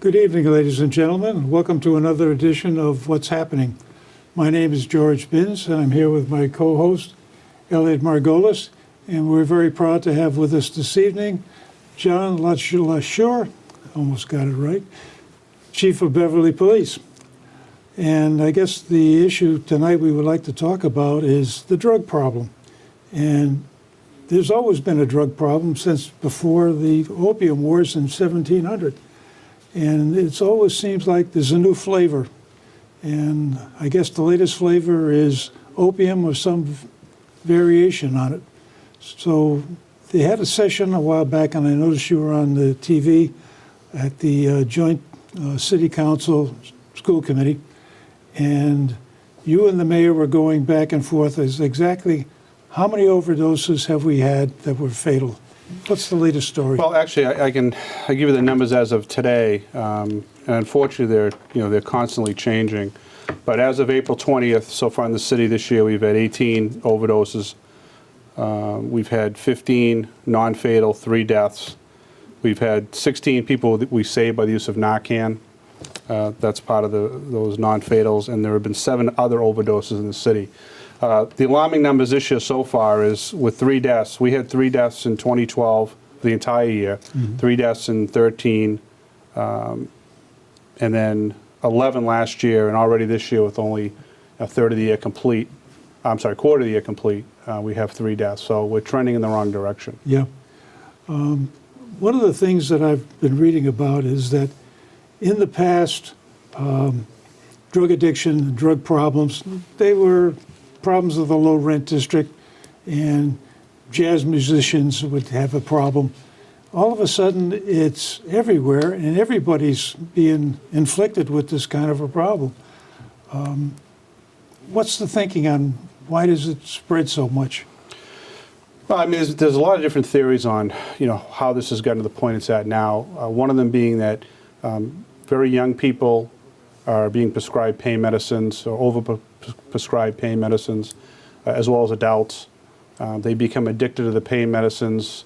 Good evening, ladies and gentlemen. Welcome to another edition of What's Happening. My name is George Binns, and I'm here with my co-host, Elliot Margolis, and we're very proud to have with us this evening John LeLacheur, almost got it right, Chief of Beverly Police. And I guess the issue tonight we would like to talk about is the drug problem. And there's always been a drug problem since before the Opium Wars in 1700. And it always seems like there's a new flavor. And I guess the latest flavor is opium or some variation on it. So they had a session a while back, and I noticed you were on the TV at the Joint City Council School Committee. And you and the mayor were going back and forth as exactly how many overdoses have we had that were fatal? What's the latest story? Well, actually, I give you the numbers as of today, and unfortunately, they're constantly changing. But as of April 20th, so far in the city this year, we've had 18 overdoses. We've had 15 non-fatal, 3 deaths. We've had 16 people that we saved by the use of Narcan. That's part of those non-fatals, and there have been 7 other overdoses in the city. The alarming numbers this year so far is with 3 deaths. We had 3 deaths in 2012 for the entire year, 3 deaths in 13, and then 11 last year, and already this year with only a third of the year complete, quarter of the year complete, we have 3 deaths. So we're trending in the wrong direction. Yeah. One of the things that I've been reading about is that in the past, drug addiction and drug problems, they were problems of the low rent district, and jazz musicians would have a problem. All of a sudden, it's everywhere, and everybody's being inflicted with this kind of a problem. What's the thinking on why does it spread so much? Well, I mean, there's a lot of different theories on, how this has gotten to the point it's at now. One of them being that very young people are being prescribed pain medicines or over-prescribed pain medicines, as well as adults. They become addicted to the pain medicines,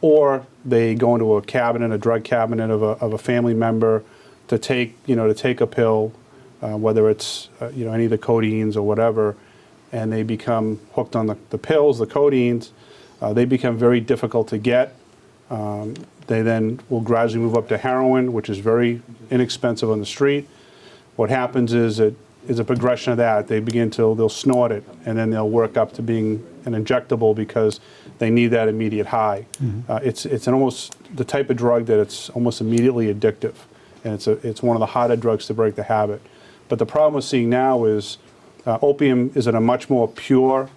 or they go into a drug cabinet of a family member to take a pill, whether it's any of the codeines or whatever, and they become hooked on the pills, the codeines. They become very difficult to get. They then will gradually move up to heroin, which is very inexpensive on the street. What happens is a progression of that. They'll snort it, and then they'll work up to being an injectable because they need that immediate high. Mm-hmm. It's almost the type of drug that it's almost immediately addictive, and it's one of the harder drugs to break the habit. But the problem we're seeing now is opium is in a much more pure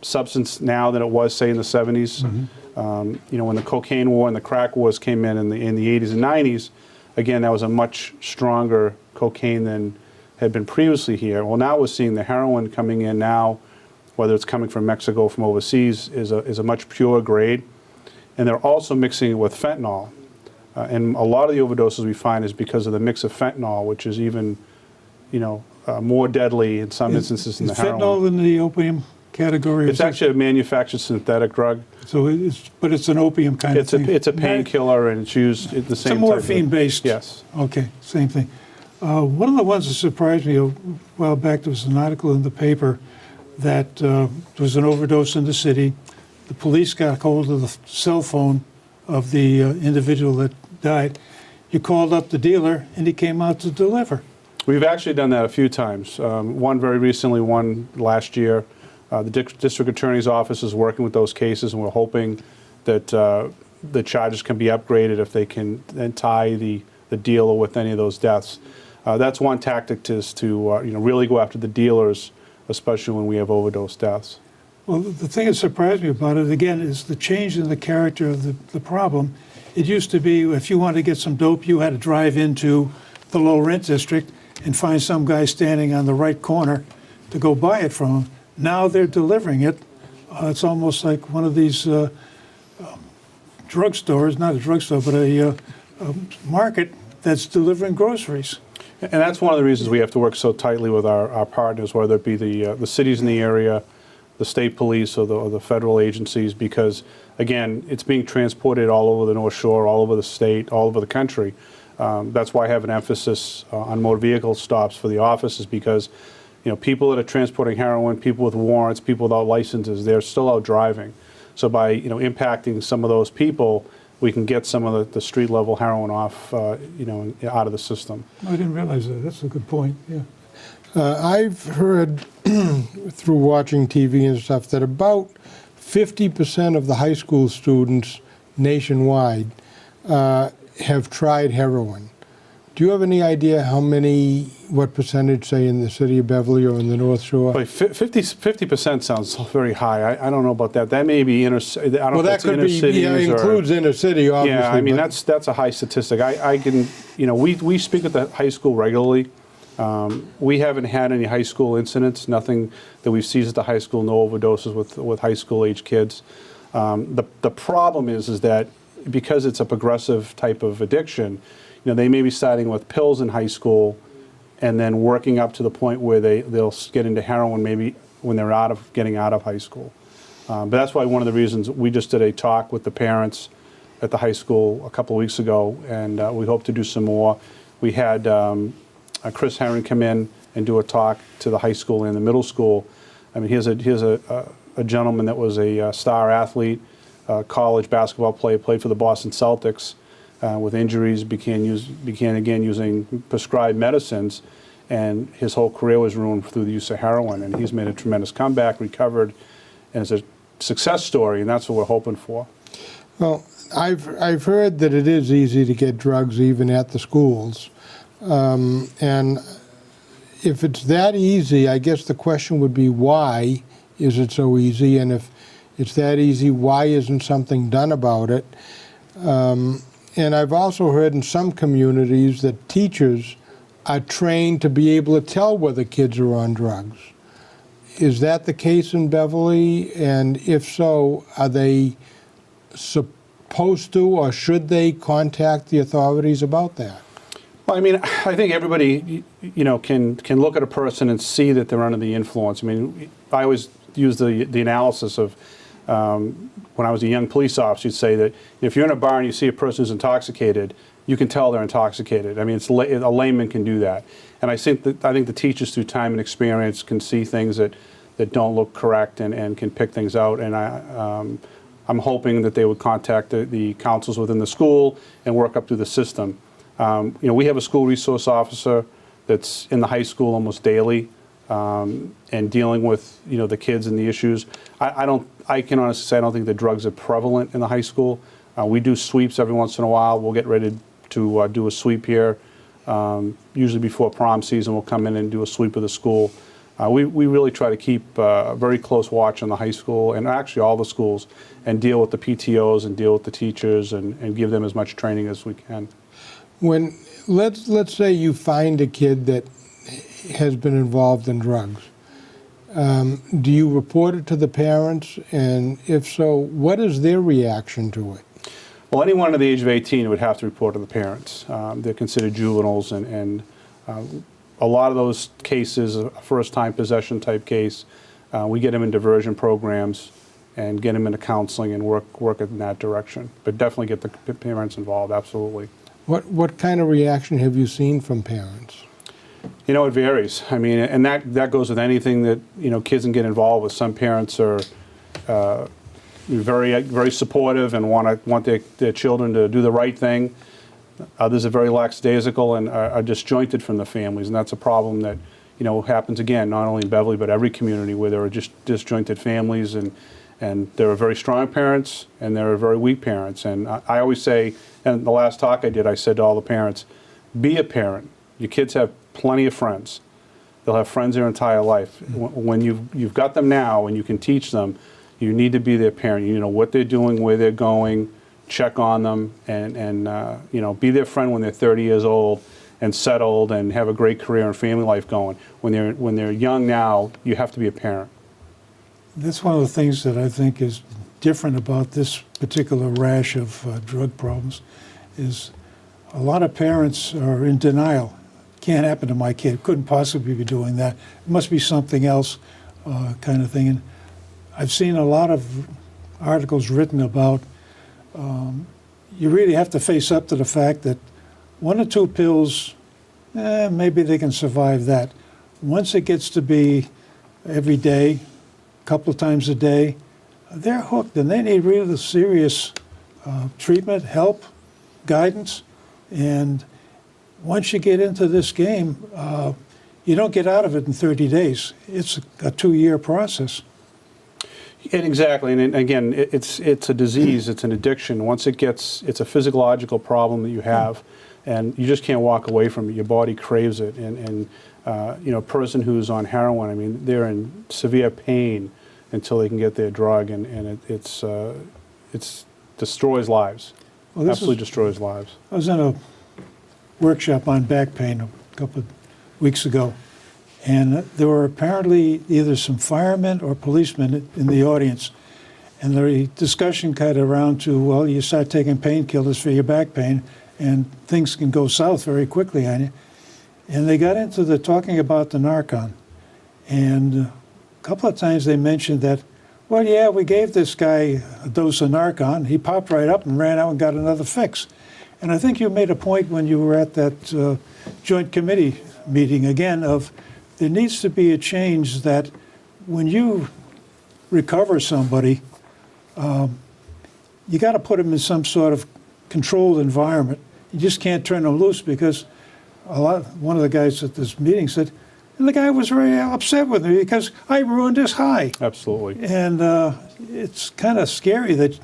substance now than it was, say, in the 70s. Mm-hmm. When the cocaine war and the crack wars came in the 80s and 90s, again, that was a much stronger cocaine than had been previously here. Well, now we're seeing the heroin coming in now, whether it's coming from Mexico or from overseas, is a much purer grade. And they're also mixing it with fentanyl. And a lot of the overdoses we find is because of the mix of fentanyl, which is even, more deadly in some instances than the heroin. Is fentanyl in the opium category? It's actually a manufactured synthetic drug. So it's an opium kind of thing? It's a painkiller, and it's used the same It's a morphine-based? Yes. Okay, same thing. One of the ones that surprised me a while back, there was an article in the paper that there was an overdose in the city. The police got hold of the cell phone of the individual that died. You called up the dealer, and he came out to deliver. We've actually done that a few times. One very recently, one last year. The district attorney's office is working with those cases, and we're hoping that the charges can be upgraded if they can then tie the dealer with any of those deaths. That's one tactic to really go after the dealers, especially when we have overdose deaths. Well, the thing that surprised me about it, again, is the change in the character of the problem. It used to be if you wanted to get some dope, you had to drive into the low-rent district and find some guy standing on the right corner to go buy it from him. Now they're delivering it. It's almost like one of these drugstores, not a drugstore, but a market that's delivering groceries. And that's one of the reasons we have to work so tightly with our partners, whether it be the cities in the area, the state police or the federal agencies, because, again, it's being transported all over the North Shore, all over the state, all over the country. That's why I have an emphasis on motor vehicle stops for the officers, because people that are transporting heroin, people with warrants, people without licenses, they're still out driving. So by impacting some of those people, we can get some of the street level heroin off, out of the system. I didn't realize that. That's a good point. Yeah. I've heard through watching TV and stuff that about 50% of the high school students nationwide have tried heroin. Do you have any idea what percentage, say, in the city of Beverly or in the North Shore? But 50% sounds very high. I don't know about that. That may be inner. I don't know if that's inner cities. Yeah, it includes inner city, obviously. Yeah, I mean that's a high statistic. I can, we speak at the high school regularly. We haven't had any high school incidents. Nothing that we've seized at the high school. No overdoses with high school age kids. The problem is that because it's a progressive type of addiction, they may be starting with pills in high school and then working up to the point where they'll get into heroin maybe when they're getting out of high school. But that's why one of the reasons we just did a talk with the parents at the high school a couple of weeks ago, and we hope to do some more. We had Chris Herron come in and do a talk to the high school and the middle school. I mean, here's a gentleman that was a star athlete, college basketball player, played for the Boston Celtics. With injuries, began again using prescribed medicines, and his whole career was ruined through the use of heroin. And he's made a tremendous comeback, recovered, and it's a success story, and that's what we're hoping for. Well, I've heard that it is easy to get drugs even at the schools, and if it's that easy, I guess the question would be why is it so easy, and if it's that easy, why isn't something done about it? And I've also heard in some communities that teachers are trained to be able to tell whether kids are on drugs. Is that the case in Beverly? And if so, are they supposed to or should they contact the authorities about that? Well, I mean, I think everybody, can look at a person and see that they're under the influence. I mean, I always use the analysis of when I was a young police officer, you'd say that if you're in a bar and you see a person who's intoxicated, you can tell they're intoxicated. I mean, a layman can do that. And I think the teachers through time and experience can see things that don't look correct and can pick things out. And I'm hoping that they would contact the councils within the school and work up through the system. We have a school resource officer that's in the high school almost daily and dealing with the kids and the issues. I can honestly say I don't think the drugs are prevalent in the high school. We do sweeps every once in a while. We'll get ready to do a sweep here. Usually before prom season, we'll come in and do a sweep of the school. We really try to keep a very close watch on the high school and actually all the schools and deal with the PTOs and deal with the teachers and give them as much training as we can. When let's say you find a kid that has been involved in drugs, do you report it to the parents? And if so, what is their reaction to it? Well, anyone under the age of 18 would have to report to the parents. They're considered juveniles, and a lot of those cases, a first-time possession type case, we get them in diversion programs and get them into counseling and work in that direction. But definitely get the parents involved, absolutely. What kind of reaction have you seen from parents? It varies. I mean, and that goes with anything that kids can get involved with. Some parents are very very supportive and want their children to do the right thing. Others are very lackadaisical and are disjointed from the families, and that's a problem that happens again not only in Beverly but every community where there are just disjointed families, and there are very strong parents and there are very weak parents. And I always say, and the last talk I did, I said to all the parents, be a parent. Your kids have plenty of friends. They'll have friends their entire life. When you've got them now and you can teach them, you need to be their parent. You know what they're doing, where they're going, check on them, and be their friend when they're 30 years old and settled and have a great career and family life going. When they're young now, you have to be a parent. That's one of the things that I think is different about this particular rash of drug problems is a lot of parents are in denial. Can't happen to my kid. Couldn't possibly be doing that. It must be something else kind of thing. And I've seen a lot of articles written about you really have to face up to the fact that 1 or 2 pills, maybe they can survive that. Once it gets to be every day, a couple of times a day, they're hooked, and they need really serious treatment, help, guidance. And once you get into this game, you don't get out of it in 30 days. It's a 2-year process. And exactly, and again, it's a disease, it's an addiction. Once it gets, it's a physiological problem that you have, and you just can't walk away from it. Your body craves it, and you know, a person who's on heroin, I mean, they're in severe pain until they can get their drug, and it's destroys lives. Well, Absolutely destroys lives. I was in a workshop on back pain a couple of weeks ago, and there were apparently either some firemen or policemen in the audience, and the discussion got around to, well, you start taking painkillers for your back pain, and things can go south very quickly on you. And they got into the talking about the Narcan, and a couple of times they mentioned that, well, yeah, we gave this guy a dose of Narcan. He popped right up and ran out and got another fix. And I think you made a point when you were at that joint committee meeting again of there needs to be a change that when you recover somebody, you got to put them in some sort of controlled environment. You just can't turn them loose because one of the guys at this meeting said, and the guy was very upset with me because I ruined his high. Absolutely. And it's kind of scary that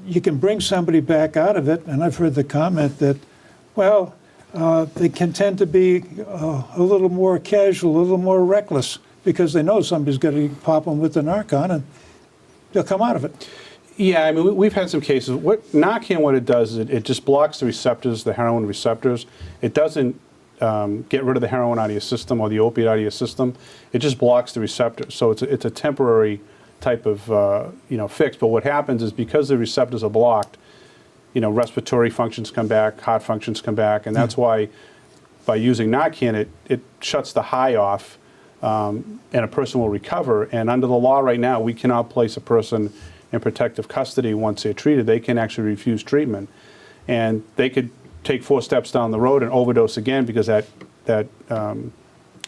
you can bring somebody back out of it. And I've heard the comment that, well, they can tend to be a little more casual, a little more reckless because they know somebody's going to pop them with the Narcan and they'll come out of it. Yeah, I mean, we've had some cases. What Narcan, what it does is it just blocks the receptors, the heroin receptors. It doesn't get rid of the heroin out of your system or the opiate out of your system. It just blocks the receptors. So it's a temporary type of fix. But what happens is because the receptors are blocked, respiratory functions come back, heart functions come back, and that's why by using Narcan, it shuts the high off, and a person will recover. And under the law right now, we cannot place a person in protective custody once they're treated. They can actually refuse treatment, and they could take 4 steps down the road and overdose again because that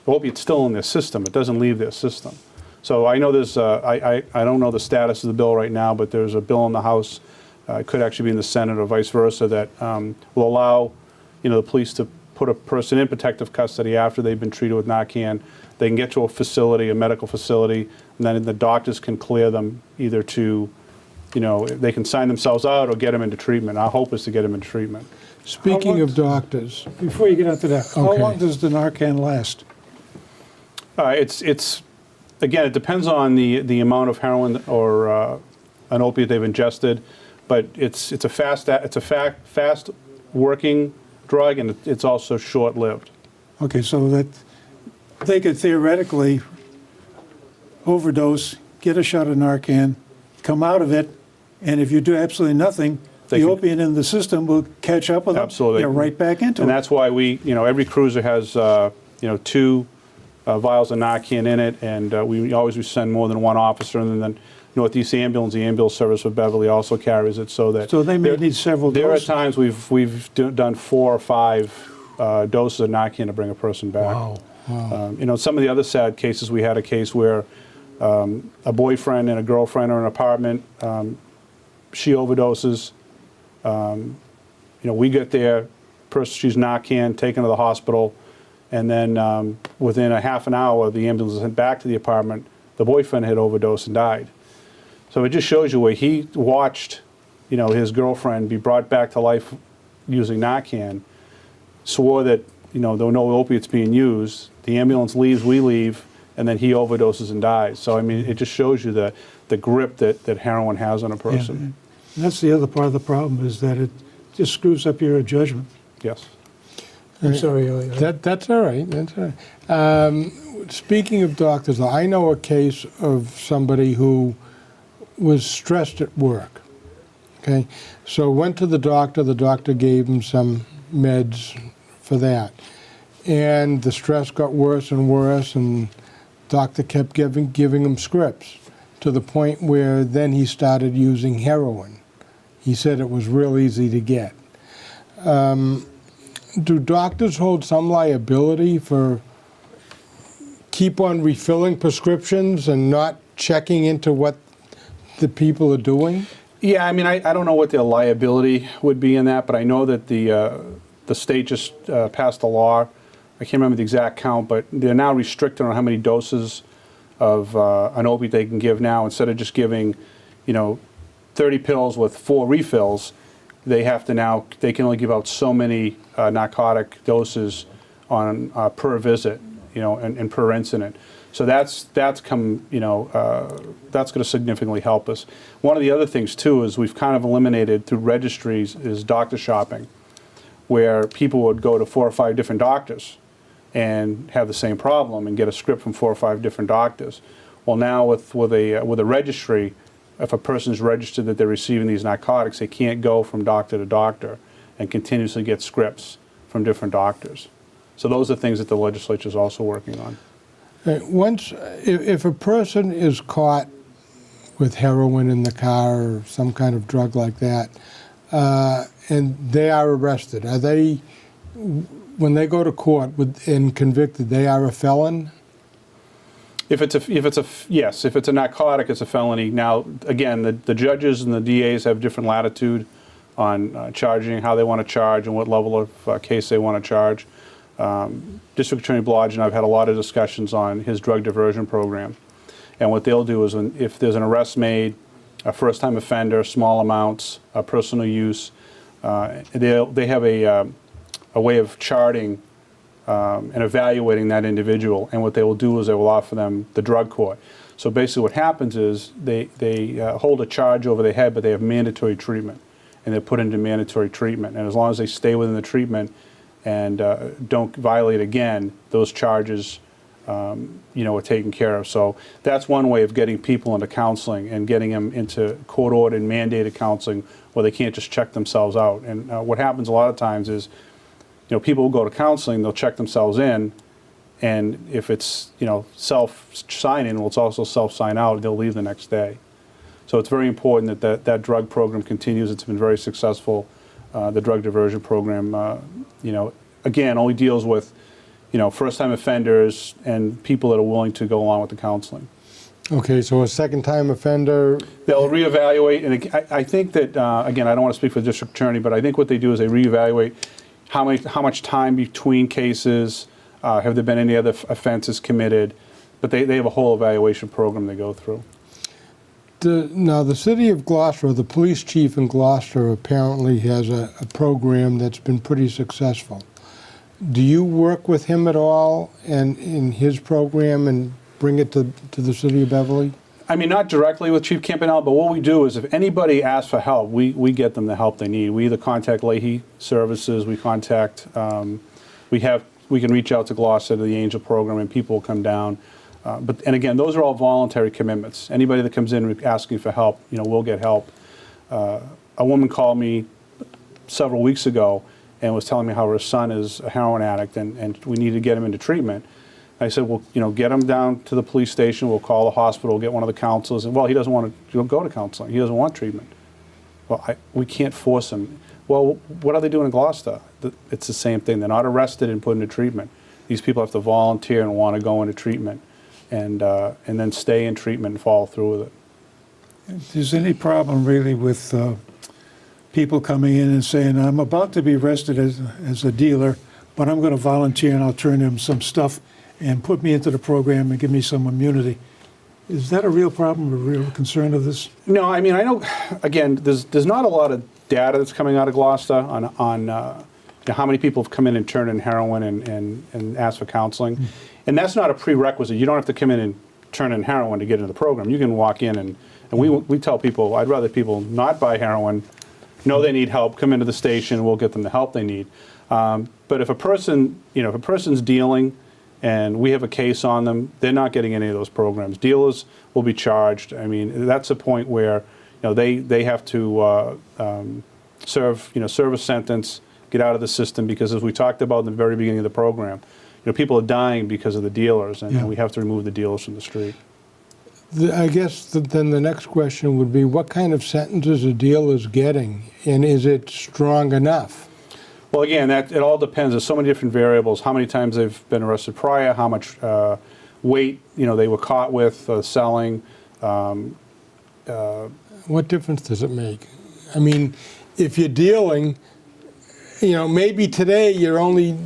opiate's still in their system. It doesn't leave their system. So I know there's I don't know the status of the bill right now, but there's a bill in the House. It could actually be in the Senate or vice versa that will allow the police to put a person in protective custody after they've been treated with Narcan. They can get to a facility, a medical facility, and then the doctors can clear them either to, they can sign themselves out or get them into treatment. Our hope is to get them into treatment. Speaking of doctors. Before you get into that, how Okay. long does the Narcan last? It's again, it depends on the amount of heroin or an opiate they've ingested, but it's a fast working drug, and it's also short-lived. Okay, so that they could theoretically overdose, get a shot of Narcan, come out of it, and if you do absolutely nothing, the opiate in the system will catch up with them. Absolutely. They're right back into it. And that's why every cruiser has 2 vials of Narcan in it, and we always send more than 1 officer, and then Northeast Ambulance, the ambulance service for Beverly also carries it, so they may need several There doses. are times we've done 4 or 5 doses of Narcan to bring a person back. Wow. Some of the other sad cases, we had a case where a boyfriend and a girlfriend are in an apartment. She overdoses. We get there, she's Narcan, taken to the hospital, and then within a half an hour, the ambulance was sent back to the apartment. The boyfriend had overdosed and died. So it just shows you where he watched, his girlfriend be brought back to life using Narcan, swore that, there were no opiates being used. The ambulance leaves, we leave, and then he overdoses and dies. So, I mean, it just shows you the grip that heroin has on a person. Yeah. And that's the other part of the problem is that it just screws up your judgment. Yes. I'm sorry, Elliot. That's all right. That's all right. Speaking of doctors, I know a case of somebody who was stressed at work. Okay, so went to the doctor. The doctor gave him some meds for that, and the stress got worse and worse. And doctor kept giving him scripts to the point where then he started using heroin. He said it was real easy to get. Do doctors hold some liability for keep on refilling prescriptions and not checking into what the people are doing? Yeah, I mean, I don't know what their liability would be in that, but I know that the state just passed a law. I can't remember the exact count, but they're now restricted on how many doses of an opiate they can give now. Instead of just giving, 30 pills with 4 refills, they can only give out so many narcotic doses on per visit, and per incident. So that's going to significantly help us. One of the other things too is we've kind of eliminated through registries is doctor shopping, where people would go to 4 or 5 different doctors and have the same problem and get a script from 4 or 5 different doctors. Well, now with a registry, if a person's registered that they're receiving these narcotics, they can't go from doctor to doctor and continuously get scripts from different doctors. So those are things that the legislature is also working on. If a person is caught with heroin in the car or some kind of drug like that, and they are arrested, are they, when they go to court and convicted, they are a felon? If it's a narcotic, it's a felony. Now, again, the judges and the DAs have different latitude on charging, how they want to charge, and what level of case they want to charge. District Attorney Blodgett and I've had a lot of discussions on his drug diversion program. And what they'll do is if there's an arrest made, a first-time offender, small amounts, personal use, they have a way of charting and evaluating that individual. And what they will do is they will offer them the drug court. So basically what happens is they hold a charge over their head, but they have mandatory treatment. And they're put into mandatory treatment. And as long as they stay within the treatment and don't violate again, those charges are taken care of. So that's one way of getting people into counseling and getting them into court-ordered, mandated counseling where they can't just check themselves out. And what happens a lot of times is, people will go to counseling, they'll check themselves in, and if it's, self-sign-in, well, it's also self-sign out, they'll leave the next day. So it's very important that drug program continues. It's been very successful. The drug diversion program, again, only deals with, first-time offenders and people that are willing to go along with the counseling. Okay, so a second-time offender... They'll reevaluate, and I think that, again, I don't want to speak for the district attorney, but I think what they do is they reevaluate how much time between cases, have there been any other offenses committed, but they have a whole evaluation program they go through. Now, the city of Gloucester, the police chief in Gloucester apparently has a program that's been pretty successful. Do you work with him at all and in his program and bring it to the city of Beverly? I mean, not directly with Chief Campanella, but what we do is if anybody asks for help, we get them the help they need. We either contact Leahy Services, we contact, we can reach out to Gloucester to the Angel program and people will come down. And again, those are all voluntary commitments. Anybody that comes in asking for help, will get help. A woman called me several weeks ago and was telling me how her son is a heroin addict and we need to get him into treatment. I said, well, get him down to the police station. We'll call the hospital, get one of the counselors. And, well, he doesn't want to go to counseling. He doesn't want treatment. Well, we can't force him. Well, what are they doing in Gloucester? It's the same thing. They're not arrested and put into treatment. These people have to volunteer and want to go into treatment and then stay in treatment and follow through with it. If there's any problem really with people coming in and saying, I'm about to be arrested as a dealer, but I'm going to volunteer and I'll turn in some stuff and put me into the program and give me some immunity. Is that a real problem, a real concern of this? No, I mean, I know, again, there's not a lot of data that's coming out of Gloucester on how many people have come in and turned in heroin and asked for counseling. Mm. And that's not a prerequisite. You don't have to come in and turn in heroin to get into the program. You can walk in and we tell people, I'd rather people not buy heroin, know they need help, come into the station, we'll get them the help they need. But if a person, if a person's dealing, and we have a case on them, they're not getting any of those programs. Dealers will be charged. I mean, that's a point where they have to serve a sentence, get out of the system, because as we talked about in the very beginning of the program, people are dying because of the dealers, and we have to remove the dealers from the street. I guess then the next question would be, what kind of sentences a dealer's getting, and is it strong enough? Well, again, it all depends. There's so many different variables. How many times they've been arrested prior, how much weight they were caught with selling. What difference does it make? I mean, if you're dealing, maybe today you're only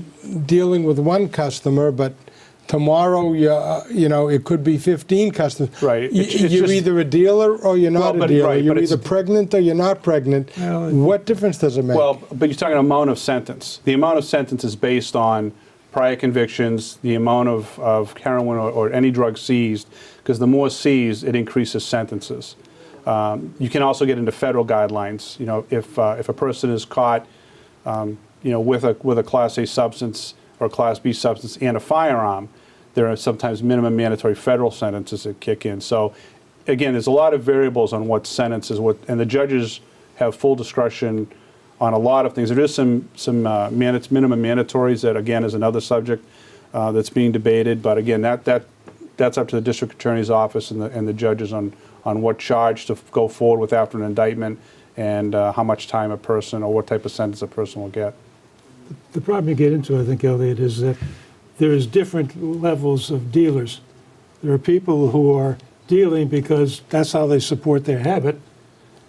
dealing with one customer, but tomorrow, it could be 15 customers. Right. You're either a dealer or you're not a dealer. Right, you're either pregnant or you're not pregnant. Well, what difference does it make? Well, but you're talking amount of sentence. The amount of sentence is based on prior convictions, the amount of heroin or any drug seized, because the more seized, it increases sentences. You can also get into federal guidelines. If a person is caught, with a Class A substance or Class B substance and a firearm, there are sometimes minimum mandatory federal sentences that kick in. So, again, there's a lot of variables on what sentences, and the judges have full discretion on a lot of things. There is some minimum mandatories that, again, is another subject that's being debated. But again, that's up to the district attorney's office and the judges on what charge to go forward with after an indictment and how much time a person or what type of sentence a person will get. The problem you get into, I think, Elliot, is that there's different levels of dealers. There are people who are dealing because that's how they support their habit.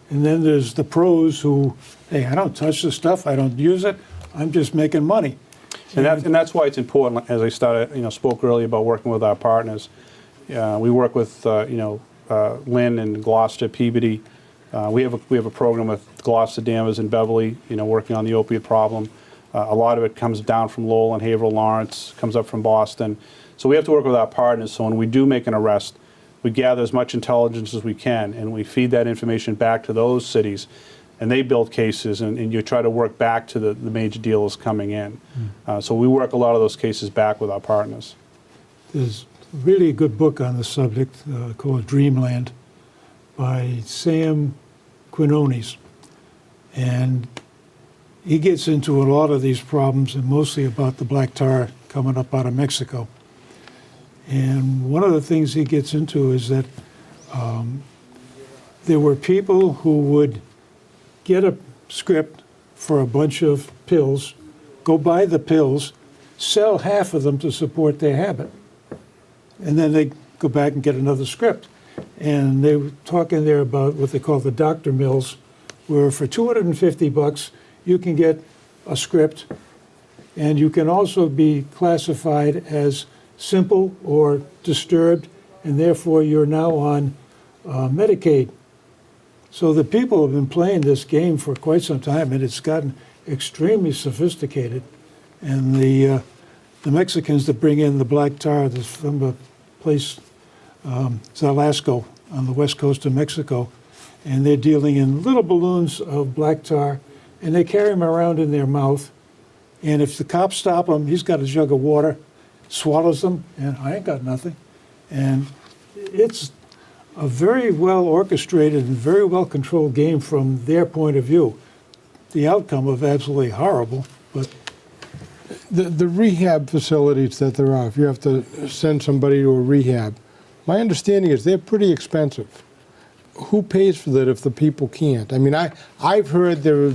And then there's the pros who, hey, I don't touch the stuff, I don't use it, I'm just making money. And that's why it's important, as I spoke earlier about working with our partners. We work with, Lynn and Gloucester, Peabody. We have a program with Gloucester, Danvers, and Beverly, working on the opiate problem. A lot of it comes down from Lowell and Haverhill, Lawrence, comes up from Boston. So we have to work with our partners. So when we do make an arrest, we gather as much intelligence as we can, and we feed that information back to those cities, and they build cases, and you try to work back to the major dealers coming in. So we work a lot of those cases back with our partners. There's really a good book on the subject called Dreamland by Sam Quinones. And he gets into a lot of these problems, and mostly about the black tar coming up out of Mexico. And one of the things he gets into is that there were people who would get a script for a bunch of pills, go buy the pills, sell half of them to support their habit, and then they go back and get another script. And they were talking there about what they call the doctor mills, where for $250 you can get a script, and you can also be classified as simple or disturbed, and therefore you're now on Medicaid. So the people have been playing this game for quite some time, and it's gotten extremely sophisticated. And the Mexicans that bring in the black tar, that's from a place, Zalasco, on the west coast of Mexico, and they're dealing in little balloons of black tar, and they carry them around in their mouth. And if the cops stop him, he's got a jug of water, swallows them, and I ain't got nothing. And it's a very well orchestrated and very well controlled game from their point of view. The outcome of absolutely horrible, but the rehab facilities that there are, if you have to send somebody to a rehab, my understanding is they're pretty expensive. Who pays for that if the people can't? I mean, I've heard there are,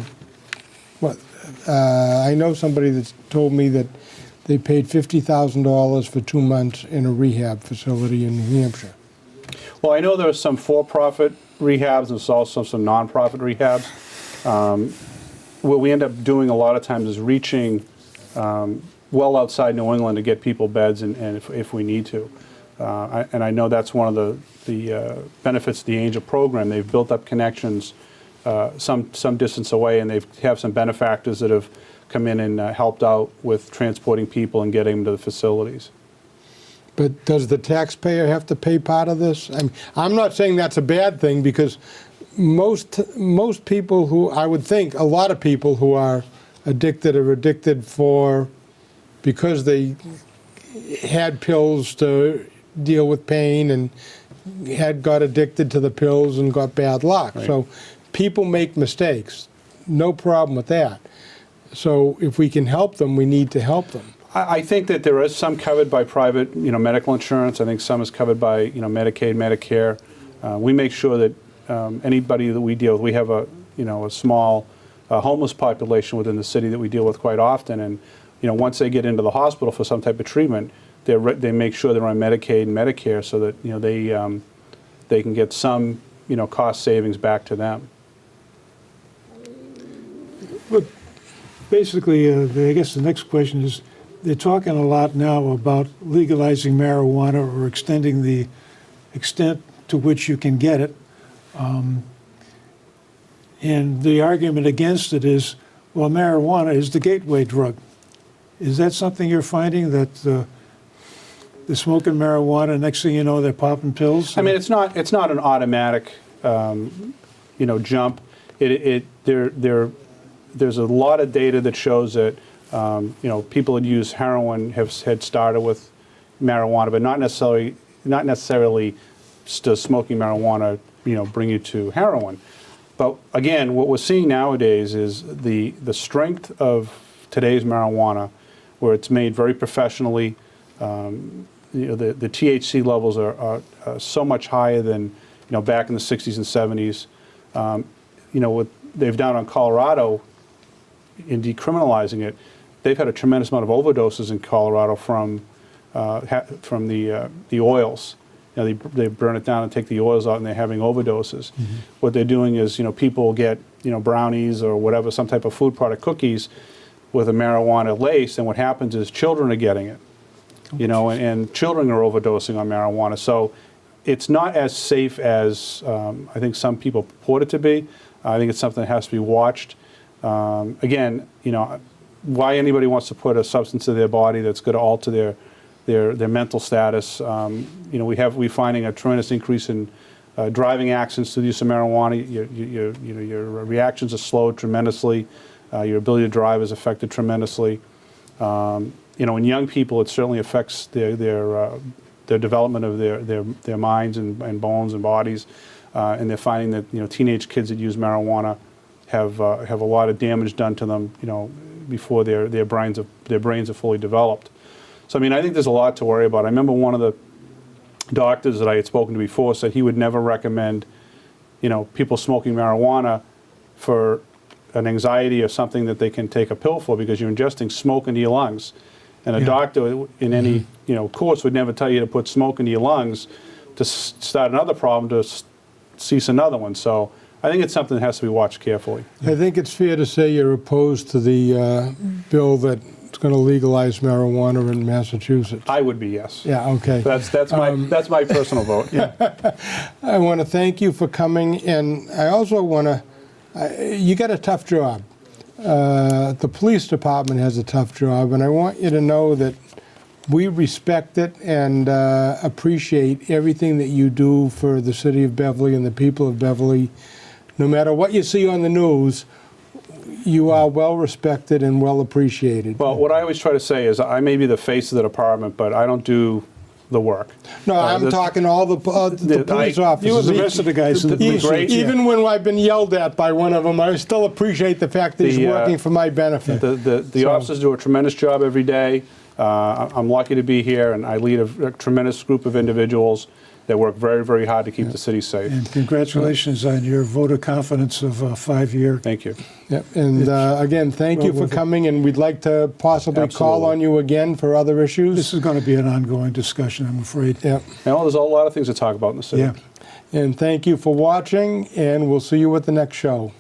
I know somebody that's told me that they paid $50,000 for 2 months in a rehab facility in New Hampshire. Well, I know there are some for-profit rehabs, and there's also some non-profit rehabs. What we end up doing a lot of times is reaching well outside New England to get people beds, and if we need to. And I know that's one of the benefits of the Angel program. They've built up connections some distance away, and they have some benefactors that have come in and helped out with transporting people and getting them to the facilities. But does the taxpayer have to pay part of this? I'm not saying that's a bad thing, because most people who, I would think, a lot of people who are addicted are addicted because they had pills to deal with pain and got addicted to the pills and got bad luck. Right. So people make mistakes. No problem with that. So if we can help them, we need to help them. I think that there is some covered by private, medical insurance. I think some is covered by, Medicaid, Medicare. We make sure that anybody that we deal with, we have a small homeless population within the city that we deal with quite often, and once they get into the hospital for some type of treatment, they make sure they're on Medicaid and Medicare so that they can get some cost savings back to them. But basically, I guess the next question is, they're talking a lot now about legalizing marijuana or extending the extent to which you can get it. And the argument against it is, well, marijuana is the gateway drug. Is that something you're finding, that they're smoking marijuana, next thing you know, they're popping pills? I mean, it's not an automatic, jump. There's a lot of data that shows that people that use heroin had started with marijuana, but not necessarily does smoking marijuana bring you to heroin. But again, what we're seeing nowadays is the strength of today's marijuana, where it's made very professionally. The THC levels are so much higher than back in the 60s and 70s. What they've done on Colorado in decriminalizing it, they've had a tremendous amount of overdoses in Colorado from the oils. They burn it down and take the oils out, and they're having overdoses. Mm-hmm. What they're doing is, people get brownies or whatever, some type of food product, cookies with a marijuana lace, and what happens is children are getting it, and children are overdosing on marijuana. So it's not as safe as I think some people purport it to be. I think it's something that has to be watched. Again, why anybody wants to put a substance in their body that's going to alter their mental status. We're finding a tremendous increase in driving accidents through the use of marijuana. Your reactions are slowed tremendously. Your ability to drive is affected tremendously. In young people, it certainly affects their development of their minds and bones and bodies. And they're finding that teenage kids that use marijuana have a lot of damage done to them, before their brains are fully developed. So I think there's a lot to worry about. I remember one of the doctors that I had spoken to before said he would never recommend, people smoking marijuana for an anxiety or something that they can take a pill for, because you're ingesting smoke into your lungs. And a doctor in any course would never tell you to put smoke into your lungs to start another problem, to cease another one. So I think it's something that has to be watched carefully. I think it's fair to say you're opposed to the bill that's going to legalize marijuana in Massachusetts. I would be, yes. Yeah, okay. That's my personal vote. Yeah. I want to thank you for coming, and I also want to, you got a tough job. The police department has a tough job, and I want you to know that we respect it and appreciate everything that you do for the city of Beverly and the people of Beverly. No matter what you see on the news, you are well respected and well appreciated. Well, what I always try to say is I may be the face of the department, but I don't do the work. No, I'm talking all the police officers. You were the rest of the guys in the police. Even when I've been yelled at by one of them, I still appreciate the fact that he's working for my benefit. The officers do a tremendous job every day. I'm lucky to be here, and I lead a tremendous group of individuals that work very, very hard to keep the city safe. And congratulations on your vote of confidence of 5-year. Thank you. Yep. And again, thank you for coming, and we'd like to possibly call on you again for other issues. This is going to be an ongoing discussion, I'm afraid. Yep. There's a lot of things to talk about in the city. Yeah. And thank you for watching, and we'll see you at the next show.